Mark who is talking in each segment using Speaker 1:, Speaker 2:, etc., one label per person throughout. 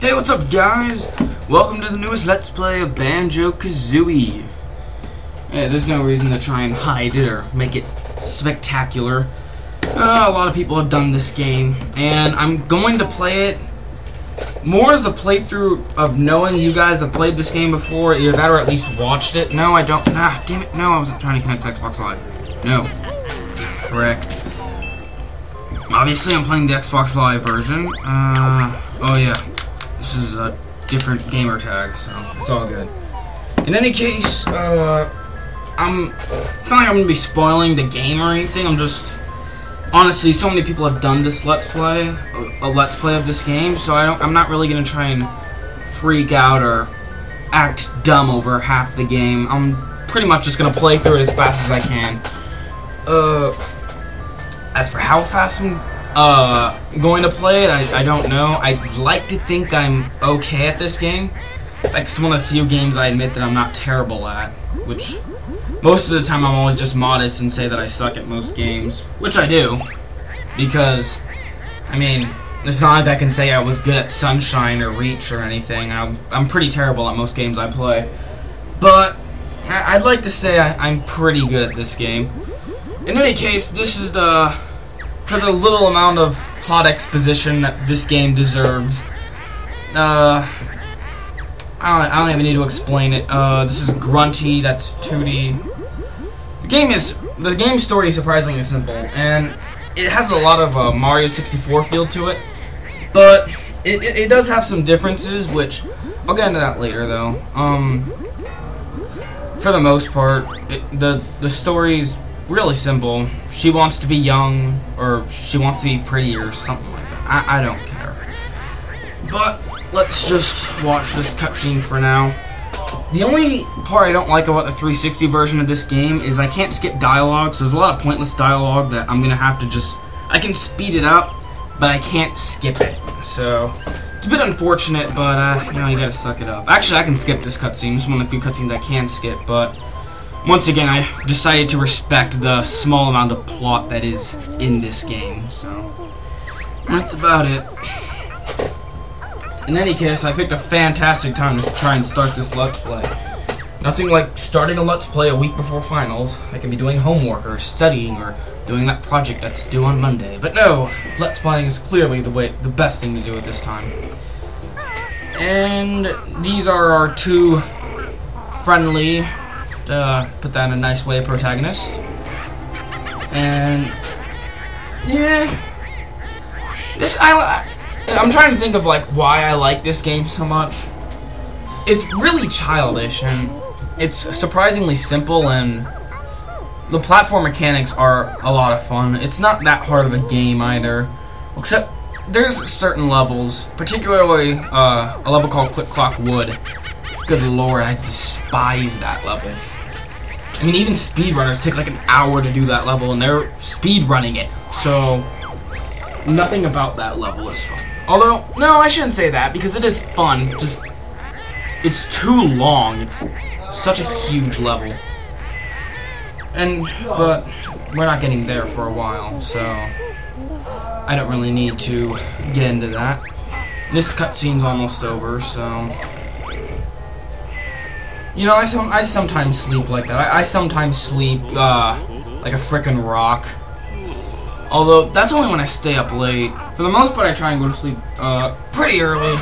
Speaker 1: Hey, what's up, guys? Welcome to the newest Let's Play of Banjo Kazooie. Yeah, there's no reason to try and hide it or make it spectacular. A lot of people have done this game, and I'm going to play it more as a playthrough of knowing you guys have played this game before, either that or at least watched it. No, I don't. Ah, damn it. No, I wasn't trying to connect to Xbox Live. No. Correct. Obviously, I'm playing the Xbox Live version. Oh yeah. This is a different gamer tag, so it's all good. In any case, it's not like I'm gonna be spoiling the game or anything. I'm just, honestly, so many people have done this Let's Play, a Let's Play of this game, so I'm not really gonna try and freak out or act dumb over half the game. I'm pretty much just gonna play through it as fast as I can. As for how fast I'm going to play it, I don't know. I'd like to think I'm okay at this game. Like, it's one of the few games I admit that I'm not terrible at, which most of the time I'm always just modest and say that I suck at most games, which I do, because, I mean, it's not like I can say I was good at Sunshine or Reach or anything. I'm pretty terrible at most games I play, but I'd like to say I'm pretty good at this game. In any case, this is for the little amount of plot exposition that this game deserves. I don't even need to explain it. This is grunty, that's 2D. The game story is surprisingly simple, and it has a lot of Mario 64 feel to it, but it does have some differences, which I'll get into that later, though. For the most part, the story's really simple. She wants to be young, or she wants to be pretty, or something like that. I don't care. But let's just watch this cutscene for now. The only part I don't like about the 360 version of this game is I can't skip dialogue, so there's a lot of pointless dialogue that I'm gonna have to I can speed it up, but I can't skip it. So it's a bit unfortunate, but you know, you gotta suck it up. Actually, I can skip this cutscene. It's one of the few cutscenes I can skip, but once again, I decided to respect the small amount of plot that is in this game, so that's about it. In any case, I picked a fantastic time to try and start this Let's Play. Nothing like starting a Let's Play a week before finals. I can be doing homework, or studying, or doing that project that's due on Monday. But no, Let's Playing is clearly the best thing to do at this time. And these are our two friendly, put that in a nice way, protagonist. And yeah, I'm trying to think of like why I like this game so much. It's really childish, and it's surprisingly simple, and the platform mechanics are a lot of fun. It's not that hard of a game either, except there's certain levels, particularly a level called Click Clock Wood. Good lord, I despise that level. I mean, even speedrunners take like an hour to do that level, and they're speedrunning it. So, nothing about that level is fun. Although, no, I shouldn't say that, because it is fun. Just, it's too long. It's such a huge level. But we're not getting there for a while, so I don't really need to get into that. This cutscene's almost over, so. You know, I sometimes sleep like that. I sometimes sleep, like a frickin' rock. Although, that's only when I stay up late. For the most part, I try and go to sleep, pretty early.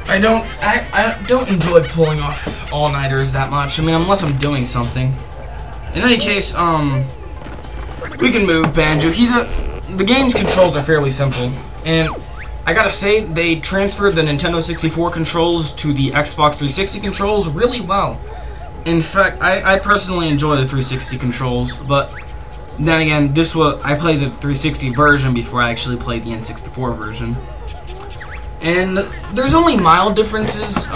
Speaker 1: I don't enjoy pulling off all-nighters that much. I mean, unless I'm doing something. In any case, we can move Banjo. The game's controls are fairly simple. And I gotta say, they transferred the Nintendo 64 controls to the Xbox 360 controls really well. In fact, I personally enjoy the 360 controls, but then again, I played the 360 version before I actually played the N64 version. And there's only mild differences.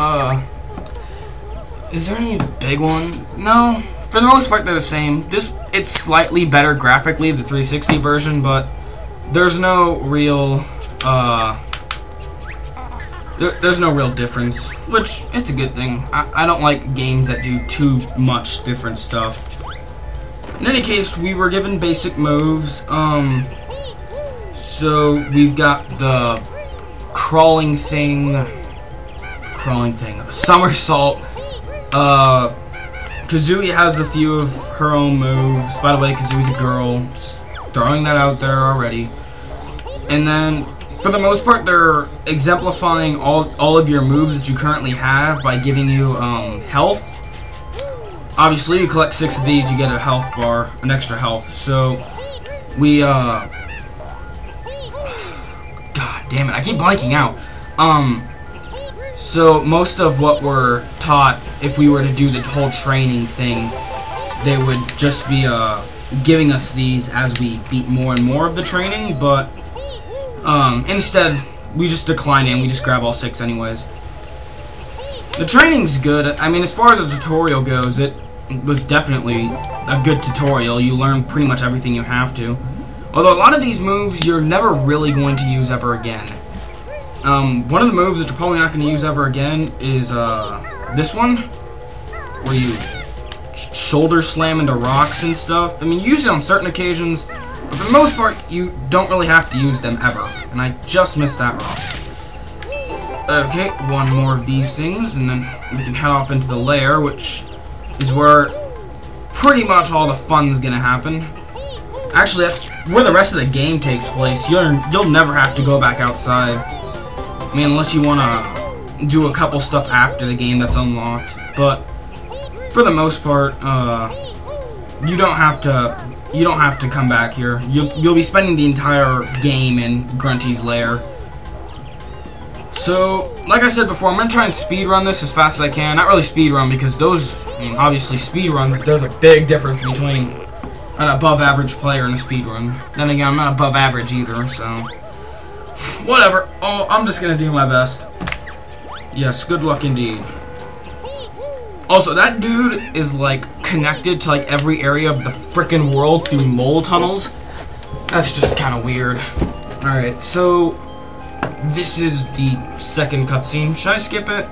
Speaker 1: Is there any big ones? No, for the most part they're the same. It's slightly better graphically, the 360 version, but there's no real there's no real difference, which it's a good thing. I don't like games that do too much different stuff. In any case, we were given basic moves. So we've got the crawling thing, somersault. Kazooie has a few of her own moves. By the way, Kazooie's a girl. Just throwing that out there already. And then, for the most part, they're exemplifying all of your moves that you currently have by giving you health. Obviously, you collect 6 of these, you get a health bar, an extra health. So, we, God damn it, I keep blanking out. So, most of what we're taught, if we were to do the whole training thing, they would just be, giving us these as we beat more and more of the training, but, instead, we just decline it and we just grab all 6 anyways. The training's good. I mean, as far as the tutorial goes, it was definitely a good tutorial. You learn pretty much everything you have to. Although a lot of these moves you're never really going to use ever again. One of the moves that you're probably not going to use ever again is this one, where you shoulder slam into rocks and stuff. I mean, you use it on certain occasions, but for the most part, you don't really have to use them ever. And I just missed that rock. Okay, one more of these things, and then we can head off into the lair, which is where pretty much all the fun's gonna happen. Actually, that's where the rest of the game takes place. You'll never have to go back outside. I mean, unless you wanna do a couple stuff after the game that's unlocked. But for the most part, you don't have to come back here. You'll be spending the entire game in Grunty's lair. So, like I said before, I'm going to try and speedrun this as fast as I can. Not really speedrun, because those, I mean, obviously speedrun, there's a big difference between an above-average player and a speedrun. Then again, I'm not above average either, so whatever. Oh, I'm just going to do my best. Yes, good luck indeed. Also, that dude is, like, connected to, like, every area of the frickin' world through mole tunnels. That's just kind of weird. Alright, so this is the second cutscene. Should I skip it?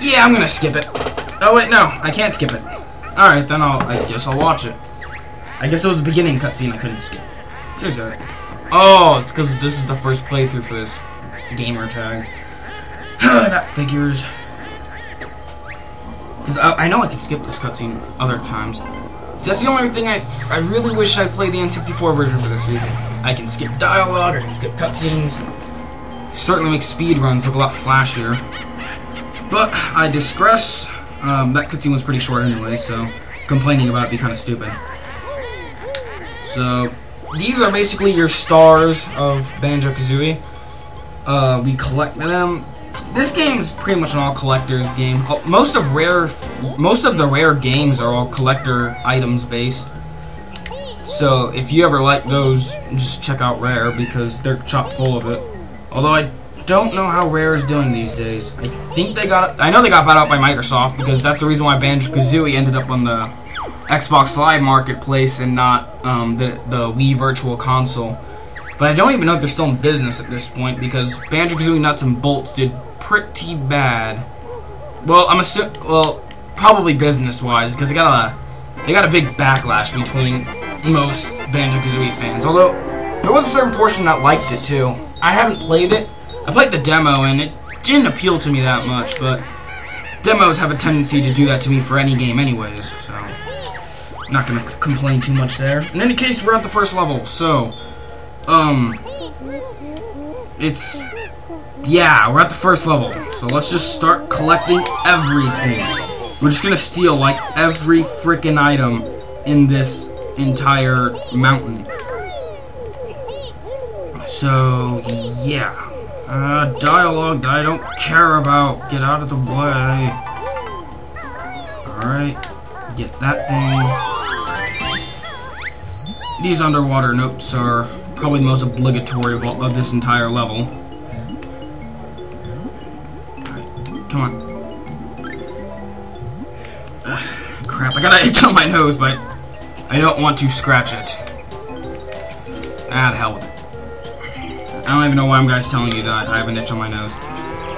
Speaker 1: Yeah, I'm gonna skip it. Oh wait, no, I can't skip it. Alright, then I guess I'll watch it. I guess it was the beginning cutscene I couldn't skip. Seriously. Oh, it's because this is the first playthrough for this gamer tag. That figures. Because I know I can skip this cutscene other times. So that's the only thing I really wish I played the N64 version for this reason. I can skip dialogue, I can skip cutscenes. Certainly makes speedruns look a lot flashier. But I digress. That cutscene was pretty short anyway, so complaining about it would be kind of stupid. So these are basically your stars of Banjo Kazooie. We collect them. This game's pretty much an all collectors game. Most of the rare games are all collector items based. So if you ever like those, just check out Rare because they're chock full of it. Although I don't know how Rare is doing these days. I know they got bought out by Microsoft because that's the reason why Banjo Kazooie ended up on the Xbox Live Marketplace and not the Wii Virtual Console. But I don't even know if they're still in business at this point because Banjo Kazooie Nuts and Bolts did pretty bad. Well, probably business-wise because they got a big backlash between most Banjo Kazooie fans. Although there was a certain portion that liked it too. I haven't played it. I played the demo and it didn't appeal to me that much. But demos have a tendency to do that to me for any game, anyways. So I'm not gonna complain too much there. In any case, we're at the first level, so. Yeah, we're at the first level, so let's just start collecting everything. We're just gonna steal, like, every frickin' item in this entire mountain. So, yeah. Dialogue that I don't care about. Get out of the way. Alright, get that thing. These underwater notes are probably the most obligatory of this entire level. Alright, come on. Crap, I got an itch on my nose, but I don't want to scratch it. Ah, the hell with it. I don't even know why I'm guys telling you that I have an itch on my nose.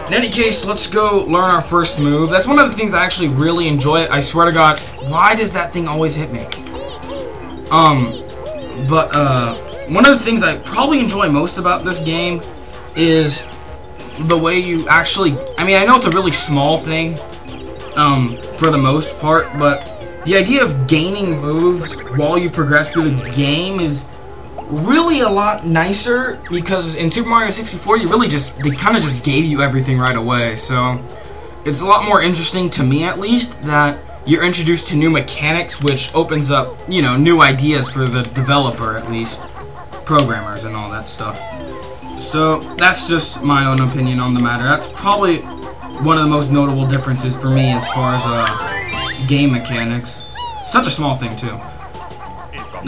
Speaker 1: In any case, let's go learn our first move. That's one of the things I actually really enjoy. I swear to God, why does that thing always hit me? But one of the things I probably enjoy most about this game is the way you actually, I mean, I know it's a really small thing for the most part, but the idea of gaining moves while you progress through the game is really a lot nicer, because in Super Mario 64 they kind of just gave you everything right away. So it's a lot more interesting, to me at least, that you're introduced to new mechanics, which opens up, you know, new ideas for the developer, at least programmers and all that stuff. So that's just my own opinion on the matter. That's probably one of the most notable differences for me as far as game mechanics. Such a small thing too.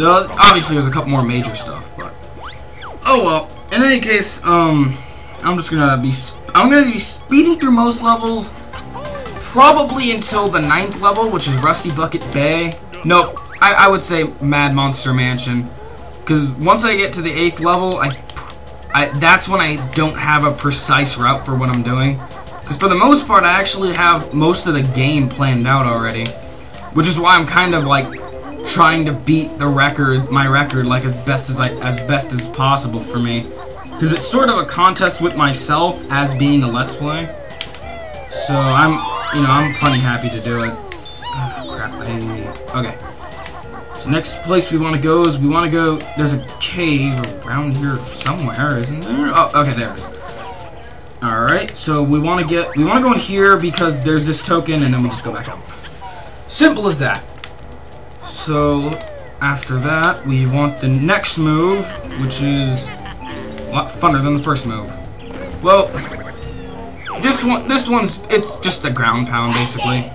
Speaker 1: Obviously there's a couple more major stuff, but oh well. In any case, I'm gonna be speeding through most levels, probably until the 9th level, which is Rusty Bucket Bay. Nope, I would say Mad Monster Mansion, because once I get to the 8th level, that's when I don't have a precise route for what I'm doing. Because for the most part, I actually have most of the game planned out already, which is why I'm kind of like trying to beat my record, like as best as possible for me, because it's sort of a contest with myself as being a Let's Play. So I'm plenty happy to do it. Oh, crap. Okay. So next place we want to go is there's a cave around here somewhere, isn't there? Oh, okay, there it is. All right. So we want to go in here because there's this token, and then we just go back up. Simple as that. So after that, we want the next move, which is a lot funner than the first move. Well, it's just a ground pound, basically.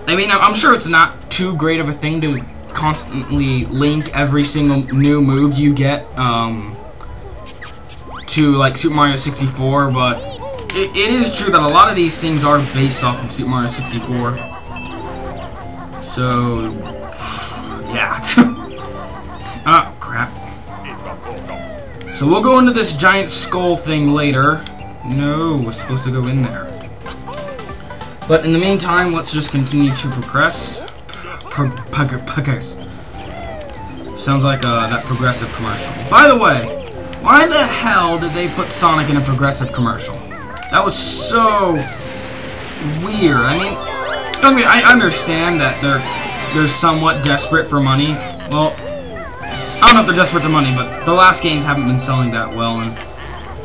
Speaker 1: I mean, I'm sure it's not too great of a thing to constantly link every single new move you get to like Super Mario 64, but it is true that a lot of these things are based off of Super Mario 64. So yeah. Oh crap. So we'll go into this giant skull thing later. No, we're supposed to go in there. But in the meantime, let's just continue to progress. Progress. Sounds like that Progressive commercial. By the way, why the hell did they put Sonic in a Progressive commercial? That was so weird. I mean, I understand that they're somewhat desperate for money. Well, I don't know if they're desperate for money, but the last games haven't been selling that well, and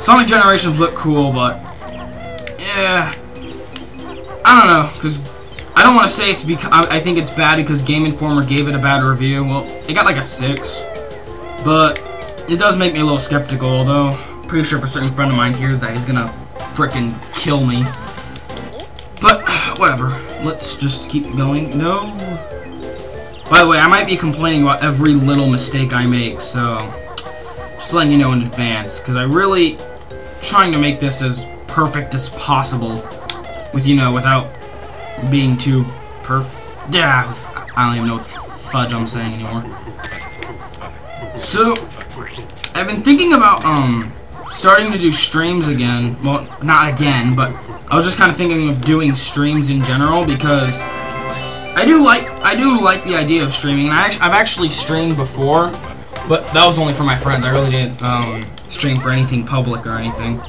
Speaker 1: Sonic Generations look cool, but yeah, I don't know, because I don't want to say it's because I think it's bad because Game Informer gave it a bad review. Well, it got like a 6, but it does make me a little skeptical, although I'm pretty sure if a certain friend of mine hears that, he's gonna frickin' kill me. But whatever, let's just keep going. No. By the way, I might be complaining about every little mistake I make, so just letting you know in advance, because I'm really trying to make this as perfect as possible, with, you know, without being too yeah, I don't even know what the fudge I'm saying anymore. So I've been thinking about starting to do streams again. Well, not again, but I was just kind of thinking of doing streams in general, because I do like the idea of streaming, and I've actually streamed before, but that was only for my friends. I really didn't stream for anything public or anything.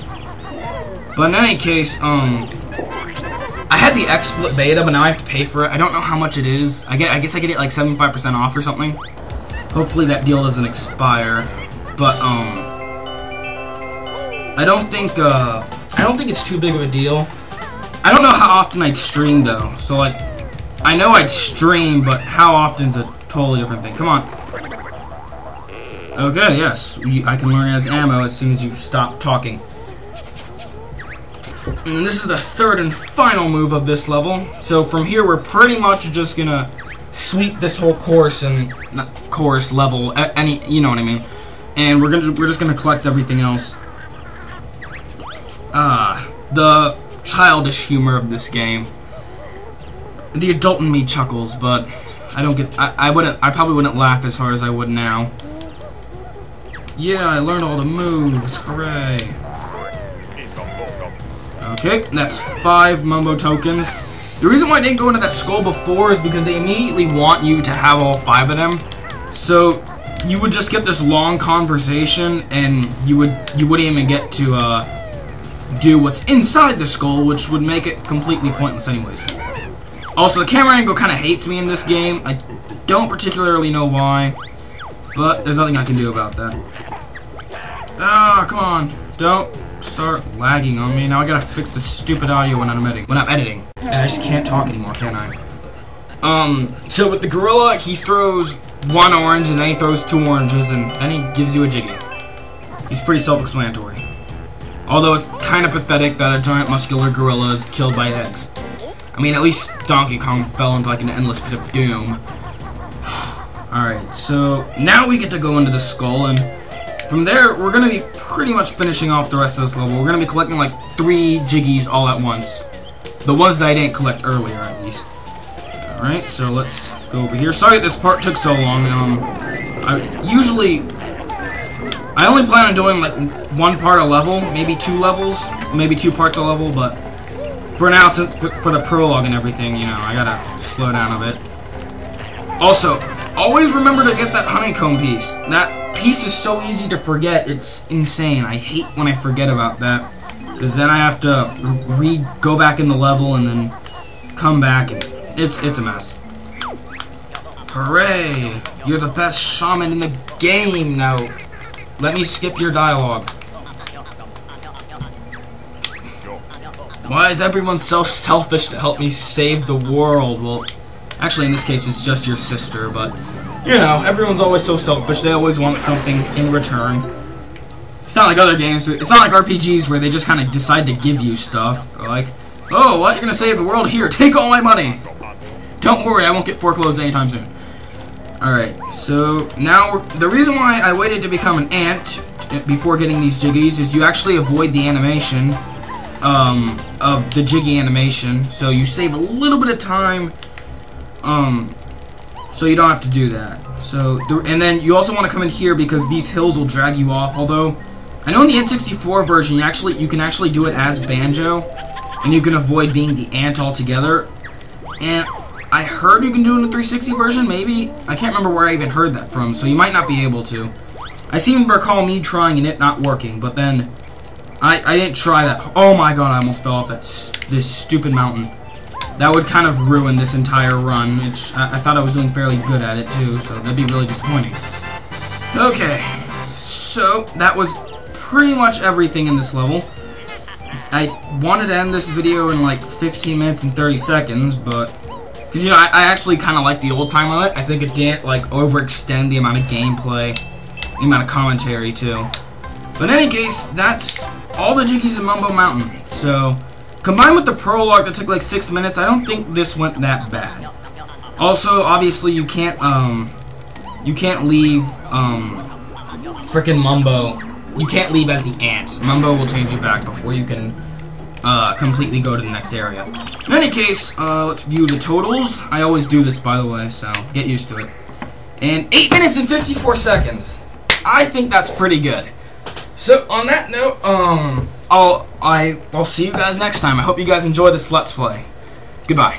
Speaker 1: But in any case, I had the XSplit beta, but now I have to pay for it. I don't know how much it is. I guess I get it like 75% off or something. Hopefully that deal doesn't expire. But I don't think it's too big of a deal. I don't know how often I'd stream though. So like, I know I'd stream, but how often's a totally different thing. Come on. Okay, yes, I can learn as ammo as soon as you stop talking. And this is the third and final move of this level. So from here, we're pretty much just gonna sweep this whole course and not course level, you know what I mean. And we're just gonna collect everything else. The childish humor of this game. The adult in me chuckles, but I don't get. I probably wouldn't laugh as hard as I would now. Yeah, I learned all the moves. Hooray! Okay, that's 5 Mumbo tokens. The reason why I didn't go into that skull before is because they immediately want you to have all 5 of them. So you would just get this long conversation, and you wouldn't even get to do what's inside the skull, which would make it completely pointless anyways. Also, the camera angle kind of hates me in this game. I don't particularly know why, but there's nothing I can do about that. Ah, come on. Don't start lagging on me. Now I gotta fix the stupid audio when I'm editing. And I just can't talk anymore, can I? So with the gorilla, he throws one orange, and then he throws two oranges, and then he gives you a Jiggy. He's pretty self-explanatory. Although it's kind of pathetic that a giant muscular gorilla is killed by eggs. I mean, at least Donkey Kong fell into like an endless pit of doom. Alright, so now we get to go into the skull, and from there, we're going to be pretty much finishing off the rest of this level. We're going to be collecting like 3 Jiggies all at once. The ones that I didn't collect earlier, at least. Alright, so let's go over here. Sorry this part took so long. I only plan on doing like 1 part a level, maybe 2 levels, maybe 2 parts a level, but for now, since for the prologue and everything, you know, I gotta slow down a bit. Also, always remember to get that honeycomb piece. That piece is so easy to forget, it's insane. I hate when I forget about that, because then I have to go back in the level and then come back, and it's a mess. Hooray! You're the best shaman in the game now. Let me skip your dialogue. Why is everyone so selfish to help me save the world? Well, actually in this case it's just your sister, but you know, everyone's always so selfish. They always want something in return. It's not like other games. It's not like RPGs where they just kind of decide to give you stuff. They're like, oh, what? You're gonna save the world? Here, take all my money. Don't worry, I won't get foreclosed anytime soon. Alright, so now the reason why I waited to become an ant before getting these Jiggies is you actually avoid the animation of the Jiggy animation, so you save a little bit of time, so you don't have to do that. So, and then you also want to come in here because these hills will drag you off, although I know in the N64 version you can actually do it as Banjo, and you can avoid being the ant altogether, and I heard you can do it in the 360 version, maybe? I can't remember where I even heard that from, so you might not be able to. I seem to recall me trying and it not working, but then I didn't try that. Oh my god, I almost fell off this stupid mountain. That would kind of ruin this entire run, which I thought I was doing fairly good at it too, so that'd be really disappointing. Okay, so that was pretty much everything in this level. I wanted to end this video in like 15 minutes and 30 seconds, but because, you know, I actually kind of like the old time of it. I think it didn't, like, overextend the amount of gameplay, the amount of commentary, too. But in any case, that's all the Jiggies in Mumbo Mountain. So, combined with the prologue that took, like, 6 minutes, I don't think this went that bad. Also, obviously, you can't leave, frickin' Mumbo. You can't leave as the ant. Mumbo will change you back before you can completely go to the next area. In any case, let's view the totals. I always do this, by the way, so get used to it. And 8 minutes and 54 seconds. I think that's pretty good. So on that note, I'll see you guys next time. I hope you guys enjoy this Let's Play. Goodbye.